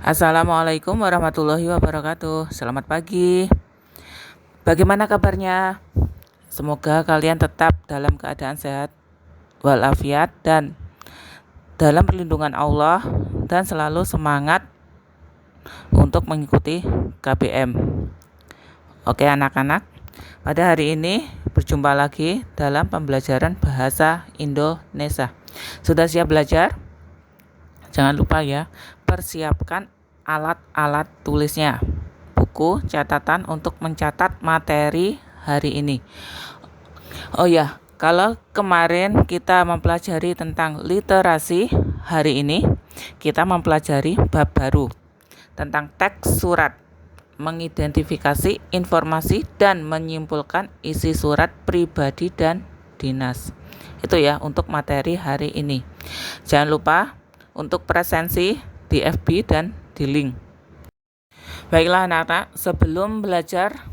Assalamualaikum warahmatullahi wabarakatuh. Selamat pagi. Bagaimana kabarnya? Semoga kalian tetap dalam keadaan sehat walafiat dan dalam perlindungan Allah dan selalu semangat untuk mengikuti KBM. Oke anak-anak, pada hari ini berjumpa lagi dalam pembelajaran bahasa Indonesia. Sudah siap belajar? Jangan lupa ya, persiapkan alat-alat tulisnya, buku, catatan untuk mencatat materi hari ini. Oh ya, kalau kemarin kita mempelajari tentang literasi, hari ini kita mempelajari bab baru tentang teks surat, mengidentifikasi informasi dan menyimpulkan isi surat pribadi dan dinas. Itu ya untuk materi hari ini. Jangan lupa untuk presensi di FB dan di link. Baiklah anak-anak, sebelum belajar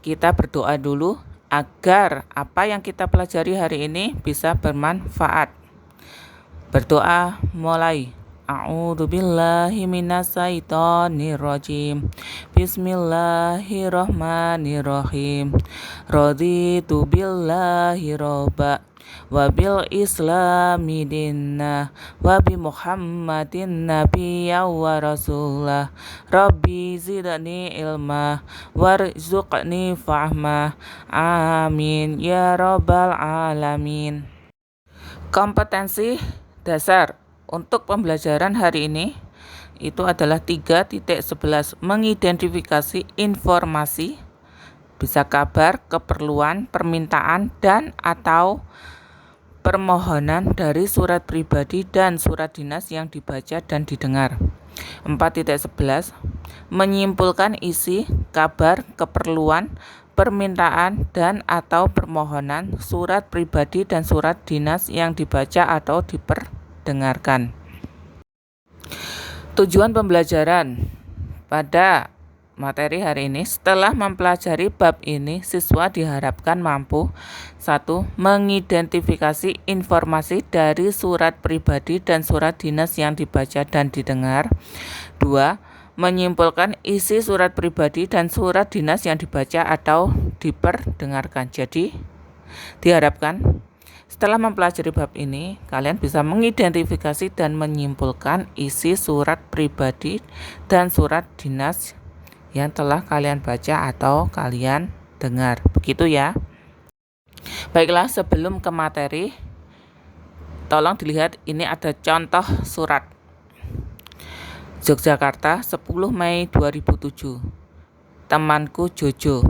kita berdoa dulu agar apa yang kita pelajari hari ini bisa bermanfaat. Berdoa mulai. A'udzubillahi minasyaitonirrajim. Bismillahirrahmanirrahim. Raditu billahi robba wabil islami dinna wabi muhammadin nabiyya wa rasulah rabbi zidni ilma warzuqni fahma amin ya rabbal alamin. Kompetensi dasar untuk pembelajaran hari ini itu adalah 3.11, mengidentifikasi informasi, bisa kabar, keperluan, permintaan, dan atau permohonan dari surat pribadi dan surat dinas yang dibaca dan didengar. 4.11, menyimpulkan isi, kabar, keperluan, permintaan, dan atau permohonan surat pribadi dan surat dinas yang dibaca atau diperdengarkan. Tujuan pembelajaran pada materi hari ini, setelah mempelajari bab ini, siswa diharapkan mampu 1. Mengidentifikasi informasi dari surat pribadi dan surat dinas yang dibaca dan didengar. 2. Menyimpulkan isi surat pribadi dan surat dinas yang dibaca atau diperdengarkan. Jadi, diharapkan setelah mempelajari bab ini, kalian bisa mengidentifikasi dan menyimpulkan isi surat pribadi dan surat dinas yang telah kalian baca atau kalian dengar. Begitu ya. Baiklah, sebelum ke materi, tolong dilihat ini ada contoh surat. Yogyakarta, 10 Mei 2007. Temanku Jojo.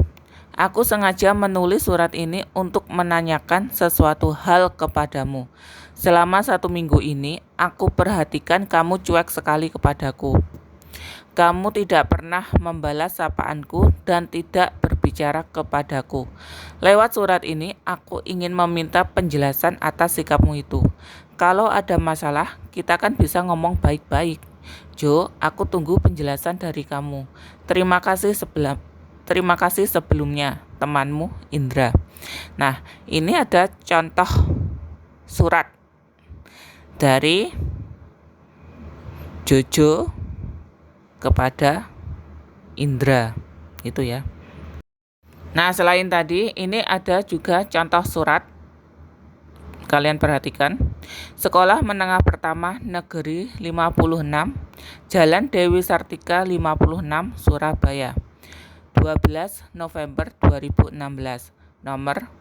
Aku sengaja menulis surat ini untuk menanyakan sesuatu hal kepadamu. Selama 1 minggu ini, aku perhatikan kamu cuek sekali kepadaku. Kamu tidak pernah membalas sapaanku dan tidak berbicara kepadaku. Lewat surat ini, aku ingin meminta penjelasan atas sikapmu itu. Kalau ada masalah, kita kan bisa ngomong baik-baik. Jo, aku tunggu penjelasan dari kamu. Terima kasih sebelumnya, temanmu Indra. Nah, ini ada contoh surat dari Jojo kepada Indra, itu ya. Nah, selain tadi, ini ada juga contoh surat. Kalian perhatikan. Sekolah Menengah Pertama Negeri 56, Jalan Dewi Sartika 56, Surabaya. 12 November 2016, nomor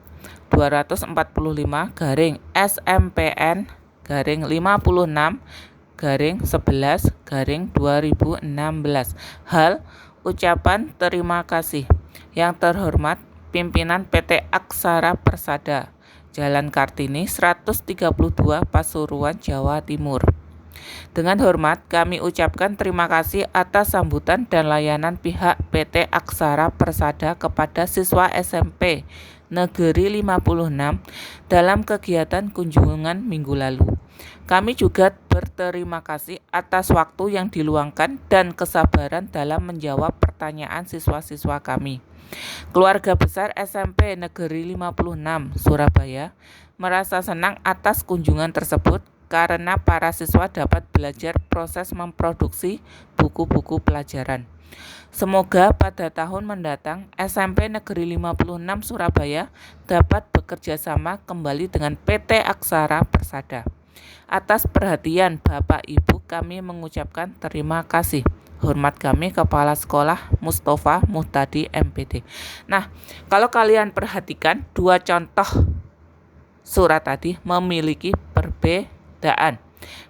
244-56-56-11-2016. Hal ucapan terima kasih. Yang terhormat pimpinan PT Aksara Persada, Jalan Kartini 132, Pasuruan, Jawa Timur. Dengan hormat, kami ucapkan terima kasih atas sambutan dan layanan pihak PT Aksara Persada kepada siswa SMP Negeri 56 dalam kegiatan kunjungan minggu lalu. Kami juga berterima kasih atas waktu yang diluangkan dan kesabaran dalam menjawab pertanyaan siswa-siswa kami. Keluarga besar SMP Negeri 56 Surabaya merasa senang atas kunjungan tersebut karena para siswa dapat belajar proses memproduksi buku-buku pelajaran. Semoga pada tahun mendatang SMP Negeri 56 Surabaya dapat bekerja sama kembali dengan PT Aksara Persada. Atas perhatian Bapak Ibu kami mengucapkan terima kasih. Hormat kami Kepala Sekolah Mustafa Muhtadi MPD. Nah, kalau kalian perhatikan dua contoh surat tadi memiliki perbedaan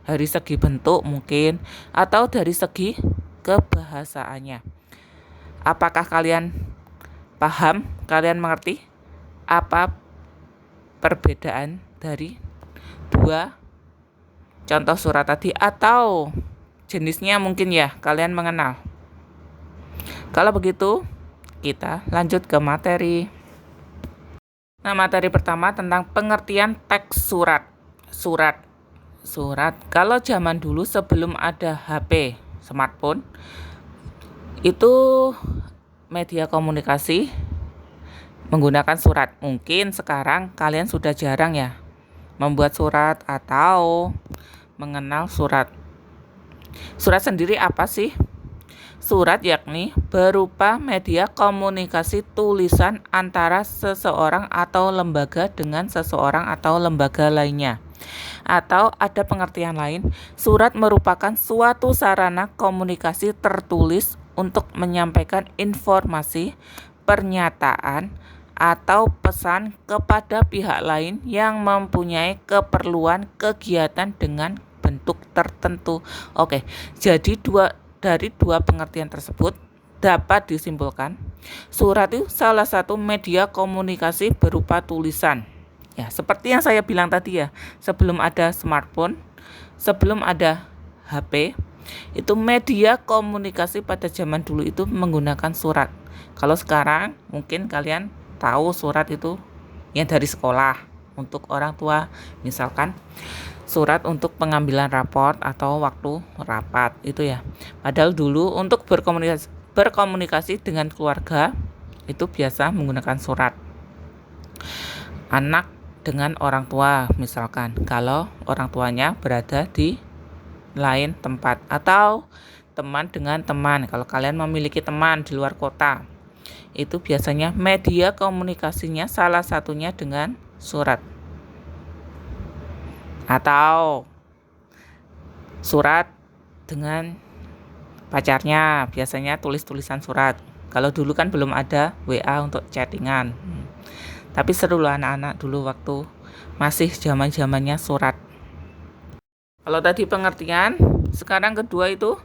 dari segi bentuk mungkin atau dari segi kebahasaannya. Apakah kalian paham? Kalian mengerti apa perbedaan dari dua contoh surat tadi atau jenisnya mungkin ya kalian mengenal? Kalau begitu kita lanjut ke materi. Nah, materi pertama tentang pengertian teks surat. Surat. Kalau zaman dulu sebelum ada HP, smartphone, itu media komunikasi menggunakan surat. Mungkin sekarang kalian sudah jarang ya membuat surat atau mengenal surat. Surat sendiri apa sih? Surat yakni berupa media komunikasi tulisan antara seseorang atau lembaga dengan seseorang atau lembaga lainnya. Atau ada pengertian lain, surat merupakan suatu sarana komunikasi tertulis untuk menyampaikan informasi, pernyataan, atau pesan kepada pihak lain yang mempunyai keperluan kegiatan dengan bentuk tertentu. Oke, jadi dari dua pengertian tersebut dapat disimpulkan surat itu salah satu media komunikasi berupa tulisan. Ya, seperti yang saya bilang tadi ya, sebelum ada smartphone, sebelum ada HP, itu media komunikasi pada zaman dulu itu menggunakan surat. Kalau sekarang mungkin kalian tahu surat itu yang dari sekolah untuk orang tua, misalkan surat untuk pengambilan raport atau waktu rapat itu ya. Padahal dulu untuk berkomunikasi dengan keluarga itu biasa menggunakan surat. Anak dengan orang tua misalkan kalau orang tuanya berada di lain tempat atau teman dengan teman kalau kalian memiliki teman di luar kota. Itu biasanya media komunikasinya salah satunya dengan surat. Atau surat dengan pacarnya, biasanya tulis-tulisan surat. Kalau dulu kan belum ada WA untuk chattingan. Tapi seru loh anak-anak dulu waktu masih zaman-zamannya surat. Kalau tadi pengertian, sekarang kedua itu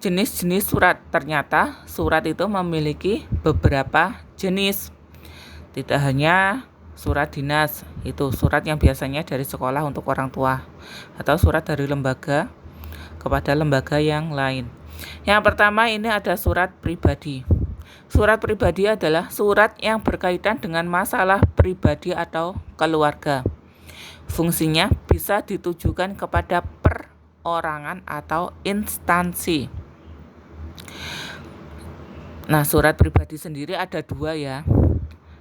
jenis-jenis surat. Ternyata surat itu memiliki beberapa jenis. Tidak hanya surat dinas, itu surat yang biasanya dari sekolah untuk orang tua atau surat dari lembaga kepada lembaga yang lain. Yang pertama ini ada surat pribadi. Surat pribadi adalah surat yang berkaitan dengan masalah pribadi atau keluarga. Fungsinya bisa ditujukan kepada perorangan atau instansi. Nah, surat pribadi sendiri ada dua ya.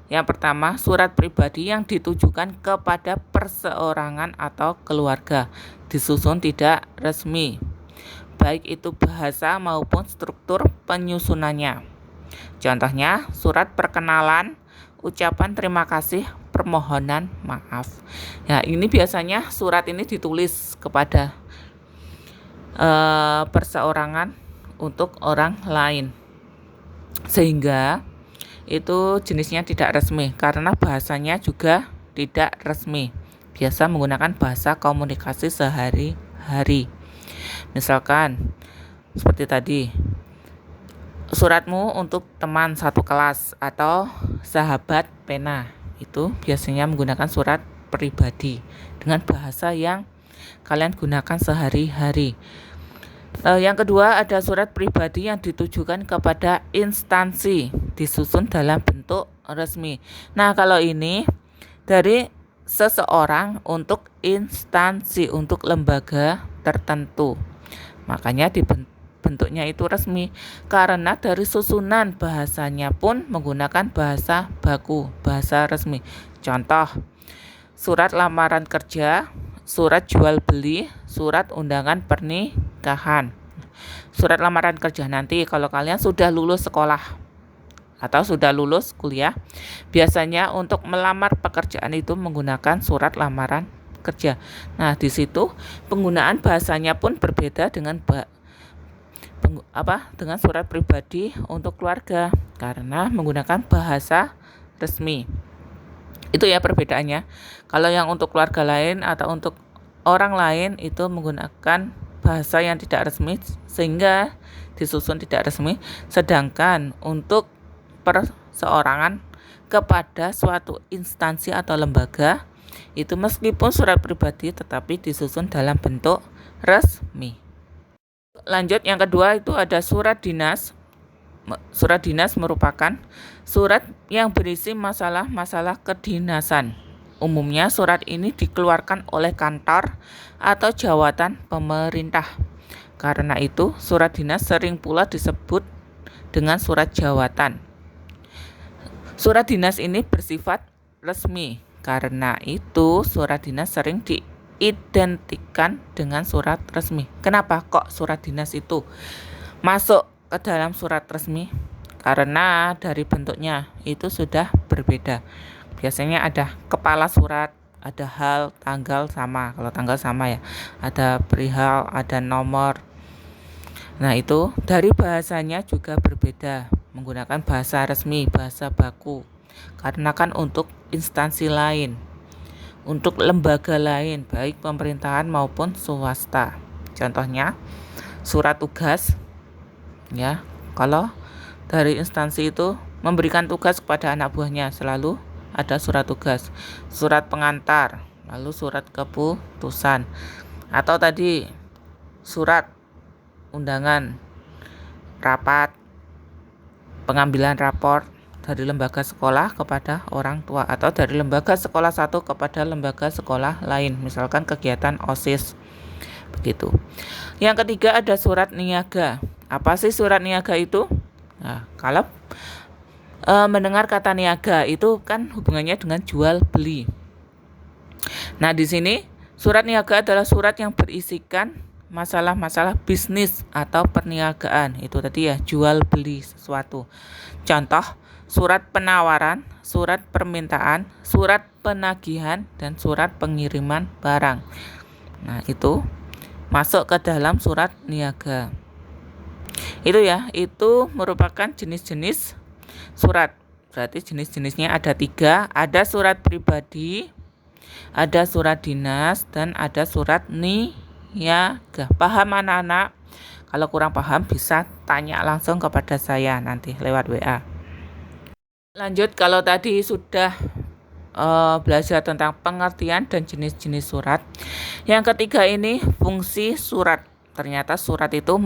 Yang pertama, surat pribadi yang ditujukan kepada perseorangan atau keluarga, disusun tidak resmi, baik itu bahasa maupun struktur penyusunannya. Contohnya, surat perkenalan, ucapan terima kasih, permohonan maaf. Nah, ini biasanya surat ini ditulis kepada perseorangan untuk orang lain, sehingga itu jenisnya tidak resmi karena bahasanya juga tidak resmi. Biasa menggunakan bahasa komunikasi sehari-hari. Misalkan seperti tadi, suratmu untuk teman satu kelas atau sahabat pena. Itu biasanya menggunakan surat pribadi dengan bahasa yang kalian gunakan sehari-hari. Yang kedua ada surat pribadi yang ditujukan kepada instansi, disusun dalam bentuk resmi. Nah, kalau ini dari seseorang untuk instansi, untuk lembaga tertentu. Makanya bentuknya itu resmi karena dari susunan bahasanya pun menggunakan bahasa baku, bahasa resmi. Contoh, surat lamaran kerja, surat jual beli, surat undangan pernikahan. Surat lamaran kerja nanti kalau kalian sudah lulus sekolah atau sudah lulus kuliah, biasanya untuk melamar pekerjaan itu menggunakan surat lamaran kerja. Nah, di situ penggunaan bahasanya pun berbeda dengan dengan surat pribadi untuk keluarga karena menggunakan bahasa resmi. Itu ya perbedaannya. Kalau yang untuk keluarga lain atau untuk orang lain itu menggunakan bahasa yang tidak resmi sehingga disusun tidak resmi, sedangkan untuk perseorangan kepada suatu instansi atau lembaga itu meskipun surat pribadi tetapi disusun dalam bentuk resmi. Lanjut, yang kedua itu ada surat dinas. Surat dinas merupakan surat yang berisi masalah-masalah kedinasan. Umumnya surat ini dikeluarkan oleh kantor atau jawatan pemerintah. Karena itu, surat dinas sering pula disebut dengan surat jawatan. Surat dinas ini bersifat resmi. Karena itu, surat dinas sering diidentikan dengan surat resmi. Kenapa kok surat dinas itu masuk ke dalam surat resmi? Karena dari bentuknya itu sudah berbeda. Biasanya ada kepala surat, ada hal, tanggal sama. Kalau tanggal sama ya, ada perihal, ada nomor. Nah, itu dari bahasanya juga berbeda, menggunakan bahasa resmi, bahasa baku. Karena kan untuk instansi lain, untuk lembaga lain, baik pemerintahan maupun swasta. Contohnya surat tugas. Ya, kalau dari instansi itu memberikan tugas kepada anak buahnya, selalu ada surat tugas, surat pengantar, lalu surat keputusan, atau tadi surat undangan rapat, pengambilan rapor dari lembaga sekolah kepada orang tua, atau dari lembaga sekolah satu kepada lembaga sekolah lain, misalkan kegiatan OSIS. Begitu. Yang ketiga ada surat niaga. Apa sih surat niaga itu? Nah, kalau mendengar kata niaga itu kan hubungannya dengan jual beli. Nah, di sini surat niaga adalah surat yang berisikan masalah-masalah bisnis atau perniagaan. Itu tadi ya, jual beli sesuatu. Contoh, surat penawaran, surat permintaan, surat penagihan, dan surat pengiriman barang. Nah, itu masuk ke dalam surat niaga. Itu ya, itu merupakan jenis-jenis surat. Berarti jenis-jenisnya ada 3, ada surat pribadi, ada surat dinas, dan ada surat niaga. Paham anak-anak? Kalau kurang paham bisa tanya langsung kepada saya nanti lewat WA. Lanjut, kalau tadi sudah belajar tentang pengertian dan jenis-jenis surat. Yang ketiga ini fungsi surat. Ternyata surat itu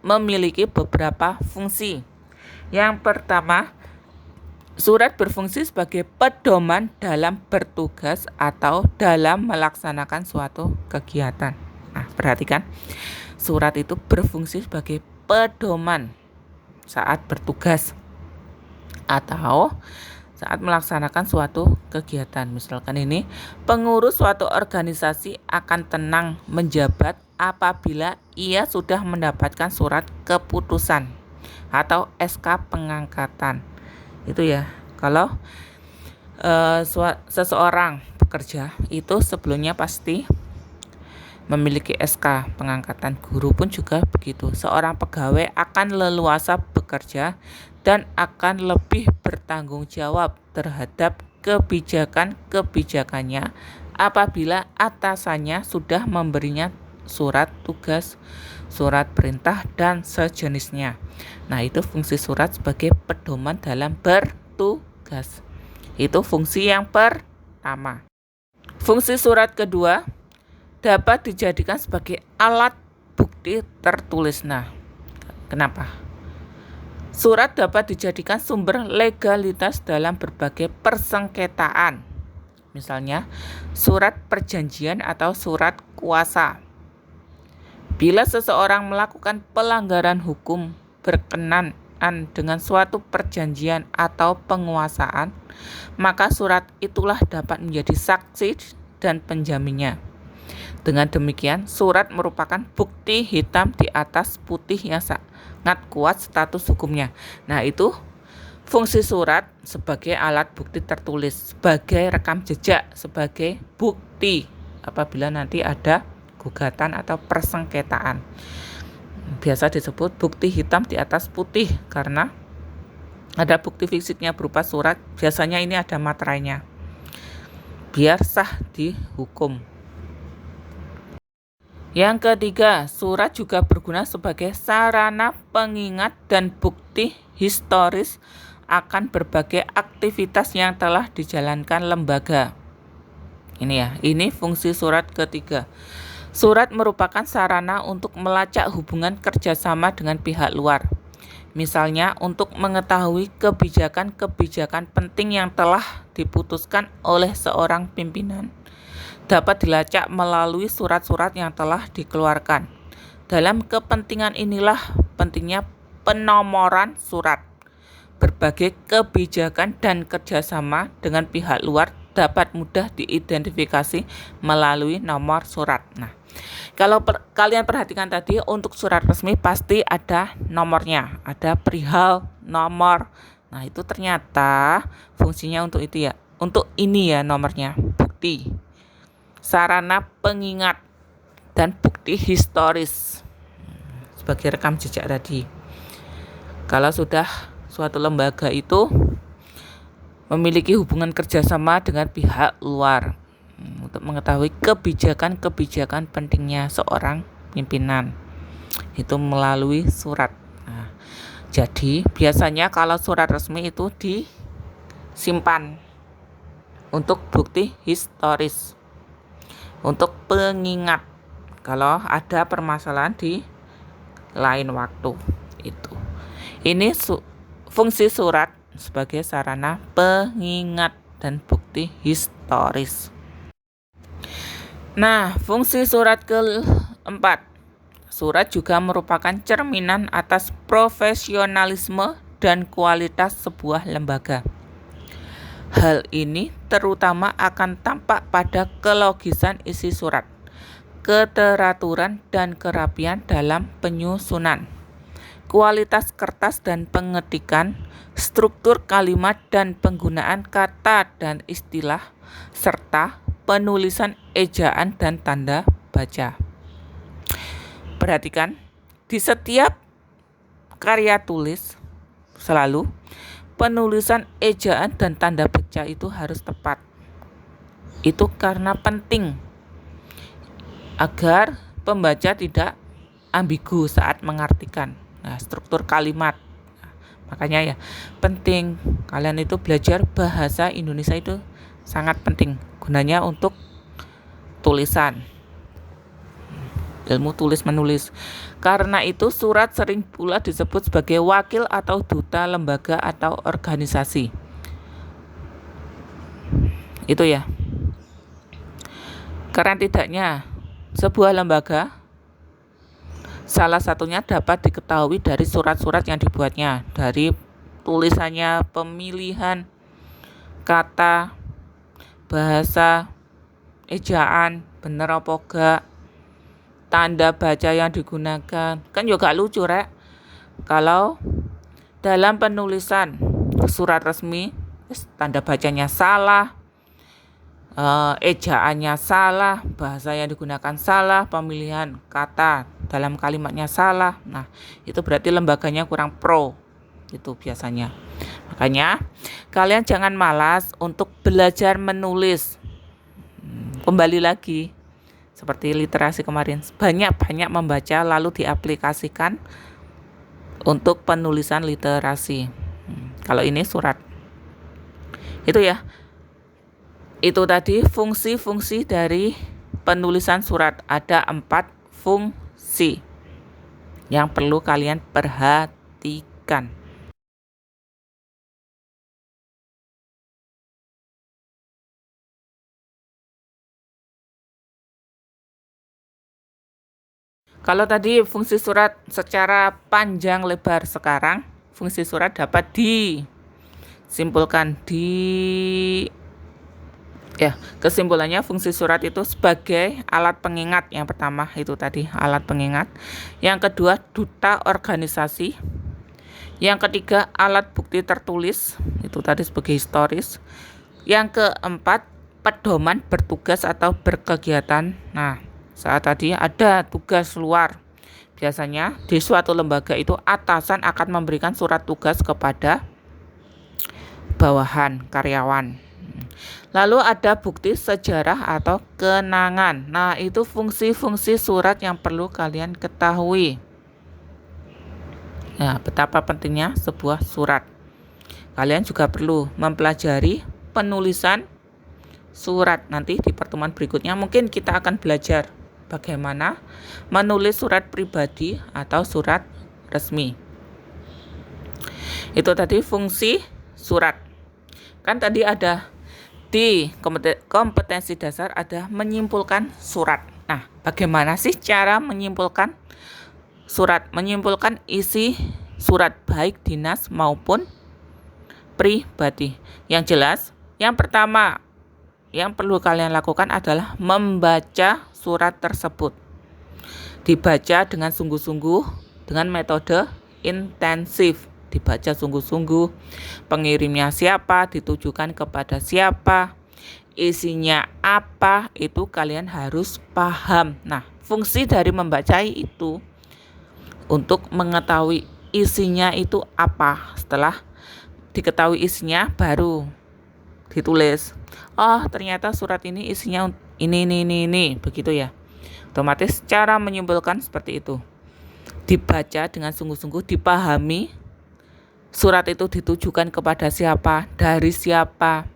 memiliki beberapa fungsi. Yang pertama, surat berfungsi sebagai pedoman dalam bertugas atau dalam melaksanakan suatu kegiatan. Nah, perhatikan, surat itu berfungsi sebagai pedoman saat bertugas atau saat melaksanakan suatu kegiatan. Misalkan ini, pengurus suatu organisasi akan tenang menjabat apabila ia sudah mendapatkan surat keputusan atau SK pengangkatan. Itu ya, kalau seseorang bekerja itu sebelumnya pasti memiliki SK pengangkatan. Guru pun juga begitu. Seorang pegawai akan leluasa bekerja dan akan lebih bertanggung jawab terhadap kebijakan-kebijakannya apabila atasannya sudah memberinya surat tugas, surat perintah, dan sejenisnya. Nah, itu fungsi surat sebagai pedoman dalam bertugas. Itu fungsi yang pertama. Fungsi surat kedua dapat dijadikan sebagai alat bukti tertulis. Nah, kenapa? Surat dapat dijadikan sumber legalitas dalam berbagai persengketaan. Misalnya, surat perjanjian atau surat kuasa. Bila seseorang melakukan pelanggaran hukum berkenaan dengan suatu perjanjian atau penguasaan, maka surat itulah dapat menjadi saksi dan penjaminnya. Dengan demikian, surat merupakan bukti hitam di atas putih yang sangat kuat status hukumnya. Nah, itu fungsi surat sebagai alat bukti tertulis, sebagai rekam jejak, sebagai bukti apabila nanti ada gugatan atau persengketaan. Biasa disebut bukti hitam di atas putih karena ada bukti fisiknya berupa surat. Biasanya ini ada materainya biar sah dihukum. Yang ketiga, surat juga berguna sebagai sarana pengingat dan bukti historis akan berbagai aktivitas yang telah dijalankan lembaga. Ini fungsi surat ketiga. Surat merupakan sarana untuk melacak hubungan kerjasama dengan pihak luar. Misalnya untuk mengetahui kebijakan-kebijakan penting yang telah diputuskan oleh seorang pimpinan. Dapat dilacak melalui surat-surat yang telah dikeluarkan. Dalam kepentingan inilah pentingnya penomoran surat. Berbagai kebijakan dan kerjasama dengan pihak luar dapat mudah diidentifikasi melalui nomor surat. Nah, kalau kalian perhatikan tadi, untuk surat resmi pasti ada nomornya, ada perihal nomor. Nah, itu ternyata fungsinya untuk itu ya. Untuk ini ya nomornya, bukti. Sarana pengingat dan bukti historis sebagai rekam jejak tadi. Kalau sudah suatu lembaga itu memiliki hubungan kerjasama dengan pihak luar untuk mengetahui kebijakan-kebijakan pentingnya seorang pimpinan, itu melalui surat. Nah, jadi biasanya kalau surat resmi itu disimpan untuk bukti historis, untuk pengingat kalau ada permasalahan di lain waktu. Ini fungsi surat sebagai sarana pengingat dan bukti historis. Nah, fungsi surat keempat, surat juga merupakan cerminan atas profesionalisme dan kualitas sebuah lembaga. Hal ini terutama akan tampak pada kelogisan isi surat, keteraturan dan kerapian dalam penyusunan, kualitas kertas dan pengetikan, struktur kalimat dan penggunaan kata dan istilah, serta penulisan ejaan dan tanda baca. Perhatikan, di setiap karya tulis selalu penulisan ejaan dan tanda baca itu harus tepat. Itu karena penting agar pembaca tidak ambigu saat mengartikan. Nah, struktur kalimat. Makanya ya penting kalian itu belajar bahasa Indonesia, itu sangat penting gunanya untuk tulisan, ilmu tulis menulis. Karena itu surat sering pula disebut sebagai wakil atau duta lembaga atau organisasi. Itu ya. Karena tidaknya sebuah lembaga salah satunya dapat diketahui dari surat-surat yang dibuatnya, dari tulisannya, pemilihan kata, bahasa, ejaan, bener apa enggak, tanda baca yang digunakan. Kan juga lucu rek kalau dalam penulisan surat resmi tanda bacanya salah, ejaannya salah, bahasa yang digunakan salah, pemilihan kata dalam kalimatnya salah. Nah, itu berarti lembaganya kurang pro. Itu biasanya. Makanya kalian jangan malas untuk belajar menulis. Kembali lagi seperti literasi kemarin, banyak-banyak membaca lalu diaplikasikan untuk penulisan literasi. Kalau ini surat. Itu ya. Itu tadi fungsi-fungsi dari penulisan surat. Ada 4 fungsi yang perlu kalian perhatikan. Kalau tadi fungsi surat secara panjang lebar, sekarang fungsi surat dapat disimpulkan, Ya, kesimpulannya fungsi surat itu sebagai alat pengingat. Yang pertama itu tadi alat pengingat. Yang kedua, duta organisasi. Yang ketiga, alat bukti tertulis. Itu tadi sebagai historis. Yang keempat, pedoman bertugas atau berkegiatan. Nah, saat tadi ada tugas luar. Biasanya di suatu lembaga itu atasan akan memberikan surat tugas kepada bawahan karyawan. Lalu ada bukti sejarah atau kenangan. Nah, itu fungsi-fungsi surat yang perlu kalian ketahui. Nah, betapa pentingnya sebuah surat. Kalian juga perlu mempelajari penulisan surat. Nanti di pertemuan berikutnya mungkin kita akan belajar bagaimana menulis surat pribadi atau surat resmi. Itu tadi fungsi surat. Kan tadi ada di kompetensi dasar ada menyimpulkan surat. Nah, bagaimana sih cara menyimpulkan surat? Menyimpulkan isi surat baik dinas maupun pribadi. Yang jelas, yang pertama yang perlu kalian lakukan adalah membaca surat tersebut. Dibaca dengan sungguh-sungguh dengan metode intensif. Dibaca sungguh-sungguh, pengirimnya siapa, ditujukan kepada siapa, isinya apa, itu kalian harus paham. Nah, fungsi dari membaca itu untuk mengetahui isinya itu apa. Setelah diketahui isinya baru ditulis. Oh, ternyata surat ini isinya ini, begitu ya. Otomatis cara menyimpulkan seperti itu. Dibaca dengan sungguh-sungguh, dipahami surat itu ditujukan kepada siapa, dari siapa.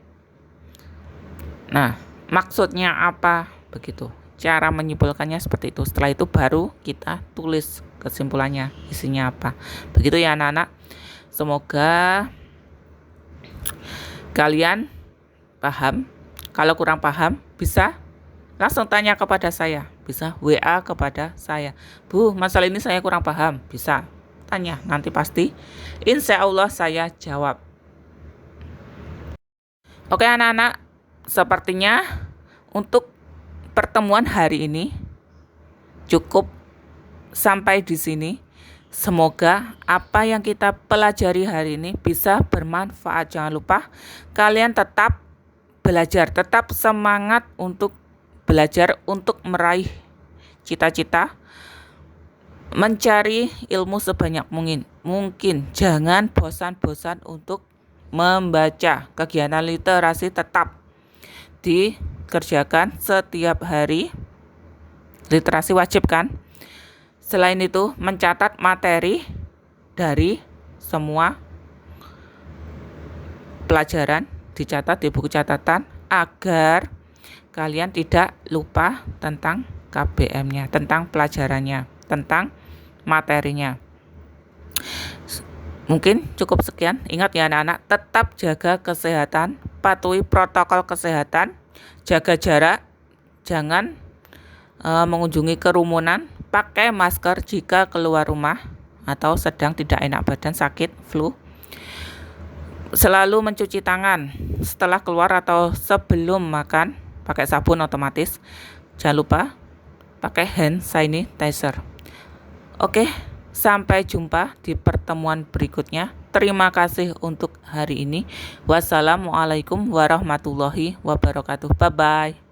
Nah, maksudnya apa, begitu. Cara menyimpulkannya seperti itu. Setelah itu baru kita tulis kesimpulannya, isinya apa. Begitu ya anak-anak. Semoga kalian paham. Kalau kurang paham, bisa langsung tanya kepada saya. Bisa WA kepada saya. Bu, masalah ini saya kurang paham. Bisa tanya, nanti pasti insya Allah saya jawab. Oke anak-anak, sepertinya untuk pertemuan hari ini cukup sampai di sini. Semoga apa yang kita pelajari hari ini bisa bermanfaat. Jangan lupa kalian tetap belajar, tetap semangat untuk belajar, untuk meraih cita-cita, mencari ilmu sebanyak mungkin. Jangan bosan-bosan untuk membaca. Kegiatan literasi tetap dikerjakan setiap hari. Literasi wajib kan? Selain itu, mencatat materi dari semua pelajaran, dicatat di buku catatan agar kalian tidak lupa tentang KBM-nya, tentang pelajarannya, tentang materinya. Mungkin cukup sekian. Ingat ya anak-anak, tetap jaga kesehatan, patuhi protokol kesehatan, jaga jarak, jangan mengunjungi kerumunan, pakai masker jika keluar rumah atau sedang tidak enak badan, sakit, flu. Selalu mencuci tangan setelah keluar atau sebelum makan, pakai sabun otomatis. Jangan lupa pakai hand sanitizer. Oke, sampai jumpa di pertemuan berikutnya. Terima kasih untuk hari ini. Wassalamualaikum warahmatullahi wabarakatuh. Bye-bye.